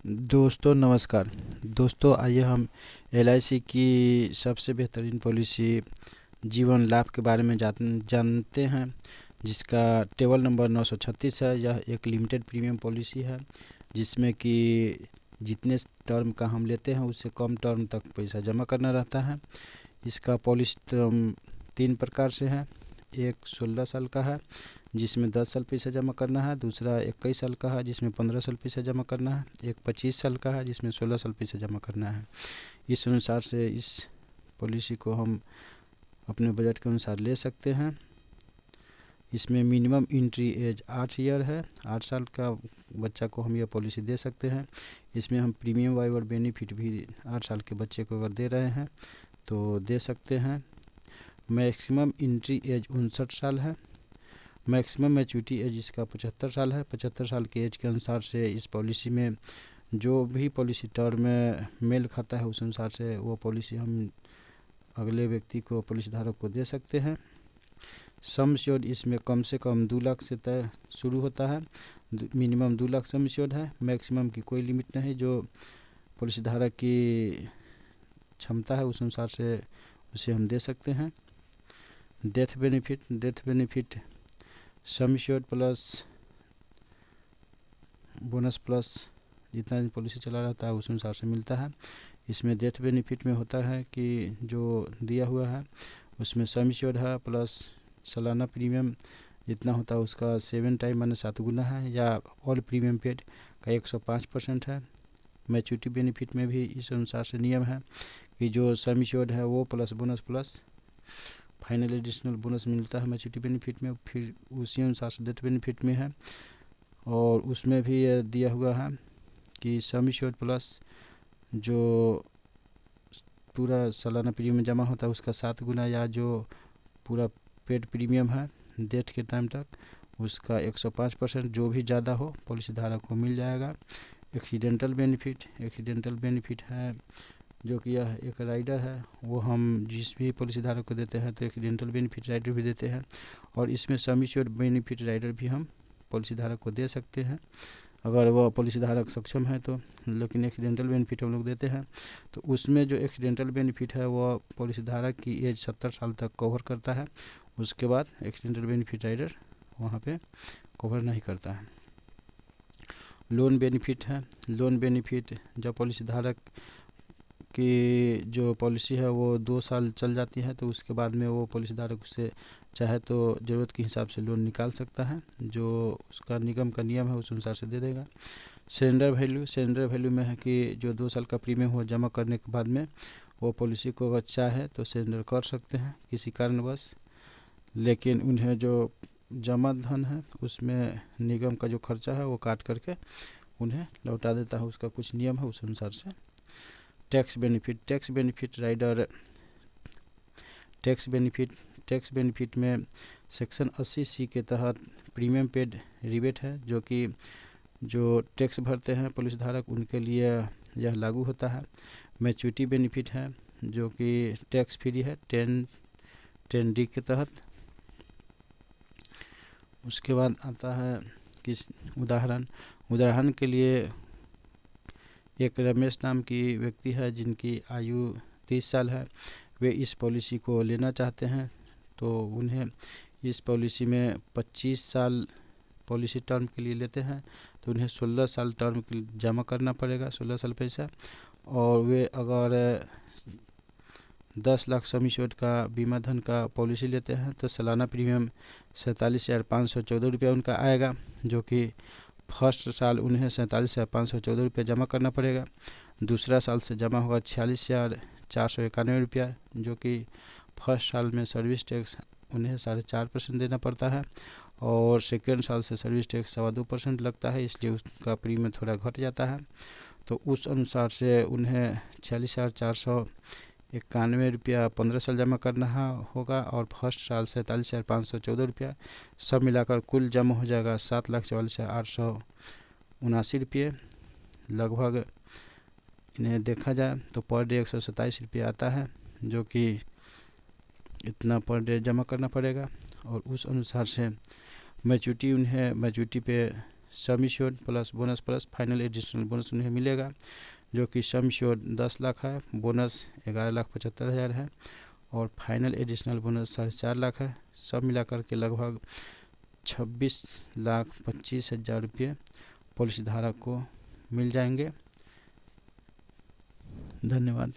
दोस्तों नमस्कार। दोस्तों आइए हम एलआईसी की सबसे बेहतरीन पॉलिसी जीवन लाभ के बारे में जानते हैं, जिसका टेबल नंबर 936 है। यह एक लिमिटेड प्रीमियम पॉलिसी है जिसमें कि जितने टर्म का हम लेते हैं उससे कम टर्म तक पैसा जमा करना रहता है। इसका पॉलिसी टर्म 3 प्रकार से है। एक 16 साल का है जिसमें 10 साल पैसा जमा करना है। दूसरा 21 साल का है जिसमें 15 साल पैसा जमा करना है। एक 25 साल का है जिसमें 16 साल पैसा जमा करना है। इस अनुसार से इस पॉलिसी को हम अपने बजट के अनुसार ले सकते हैं। इसमें मिनिमम एंट्री एज 8 ईयर है। 8 साल का बच्चा को हम यह पॉलिसी दे सकते हैं। इसमें हम प्रीमियम वाइवर बेनिफिट भी 8 साल के बच्चे को अगर दे रहे हैं तो दे सकते हैं। मैक्सिमम एंट्री एज 59 साल है। मैक्सिमम मैच्योरिटी एज इसका 75 साल है। 75 साल के एज के अनुसार से इस पॉलिसी में जो भी पॉलिसी टर्म में मेल खाता है उस अनुसार से वो पॉलिसी हम अगले व्यक्ति को, पॉलिसी धारक को दे सकते हैं। सम एश्योर्ड इसमें कम से कम 2 लाख से तय शुरू होता है। मिनिमम 2 लाख सम एश्योर्ड है। मैक्सिमम की कोई लिमिट नहीं, जो पॉलिसी धारक की क्षमता है उस अनुसार से उसे हम दे सकते हैं। Death benefit sum assured plus bonus plus जितना दिन पॉलिसी चला रहता है उस अनुसार से मिलता है। इसमें डेथ बेनिफिट में होता है कि जो दिया हुआ है उसमें सम एश्योर्ड है प्लस सालाना प्रीमियम जितना होता है उसका 7 टाइम माने 7 गुना है, या ऑल प्रीमियम पेड का 105% है। मैच्योरिटी बेनिफिट में भी इस अनुसार से नियम है कि जो सम एश्योर्ड है वो plus bonus plus final additional bonus मिलता है मैच्योरिटी बेनिफिट में, फिर उसी अनुसार से डेथ बेनिफिट में है। और उसमें भी यह दिया हुआ है कि सम एश्योर्ड प्लस जो पूरा सालाना प्रीमियम जमा होता है उसका 7 गुना, या जो पूरा पेड प्रीमियम है डेट के टाइम तक उसका 105%, जो भी ज़्यादा हो पॉलिसी धारक को मिल जाएगा। एक्सीडेंटल बेनिफिट है जो कि यह एक राइडर है, वो हम जिस भी पॉलिसी धारक को देते हैं तो एक्सीडेंटल बेनिफिट राइडर भी देते हैं। और इसमें सम एश्योर्ड बेनिफिट राइडर भी हम पॉलिसी धारक को दे सकते हैं अगर वह पॉलिसी धारक सक्षम है तो। लेकिन एक्सीडेंटल बेनिफिट हम लोग देते हैं तो उसमें जो एक्सीडेंटल बेनिफिट है वह पॉलिसी धारक की एज 70 साल तक कवर करता है। उसके बाद एक्सीडेंटल बेनिफिट राइडर वहाँ पे कवर नहीं करता है। लोन बेनिफिट जब पॉलिसी धारक की जो पॉलिसी है वो 2 साल चल जाती है तो उसके बाद में वो पॉलिसी धारक उससे चाहे तो ज़रूरत के हिसाब से लोन निकाल सकता है, जो उसका निगम का नियम है उस अनुसार से दे देगा। सरेंडर वैल्यू में है कि जो 2 साल का प्रीमियम हो जमा करने के बाद में वो पॉलिसी को अगर चाहे तो सरेंडर कर सकते हैं किसी कारणवश, लेकिन उन्हें जो जमा धन है उसमें निगम का जो खर्चा है वो काट करके उन्हें लौटा देता है। उसका कुछ नियम है उस अनुसार से। टैक्स बेनिफिट में सेक्शन 80C के तहत प्रीमियम पेड रिबेट है, जो कि जो टैक्स भरते हैं पॉलिसी धारक उनके लिए यह लागू होता है। मैच्योरिटी बेनिफिट है जो कि टैक्स फ्री है 10D के तहत। उसके बाद आता है किस उदाहरण के लिए एक रमेश नाम की व्यक्ति है जिनकी आयु 30 साल है। वे इस पॉलिसी को लेना चाहते हैं तो उन्हें इस पॉलिसी में 25 साल पॉलिसी टर्म के लिए लेते हैं तो उन्हें 16 साल टर्म के लिए जमा करना पड़ेगा, 16 साल पैसा। और वे अगर 10 लाख सम एश्योर्ड का बीमा धन का पॉलिसी लेते हैं तो सालाना प्रीमियम 47,514 रुपया उनका आएगा, जो कि फर्स्ट साल उन्हें 47,514 रुपया जमा करना पड़ेगा। दूसरा साल से जमा होगा 46,491 रुपया, जो कि फर्स्ट साल में सर्विस टैक्स उन्हें 4.5% देना पड़ता है। और सेकेंड साल से सर्विस टैक्स 2.25% लगता है, इसलिए उसका प्रीमियम थोड़ा घट जाता है। तो उस अनुसार से उन्हें 46,491 रुपया 15 साल जमा करना होगा, और फर्स्ट साल 47,514 रुपया, सब मिलाकर कुल जमा हो जाएगा 7,44,879 रुपये लगभग। इन्हें देखा जाए तो पर डे 127 रुपये आता है, जो कि इतना पर डे जमा करना पड़ेगा। और उस अनुसार से मैच्योरिटी पे sum assured plus bonus plus final additional bonus उन्हें मिलेगा, जो कि सम एश्योर्ड 10 लाख है, बोनस 11,75,000 है और फाइनल एडिशनल बोनस 4.5 लाख है। सब मिलाकर के लगभग 26,25,000 रुपये पॉलिसी धारक को मिल जाएंगे। धन्यवाद।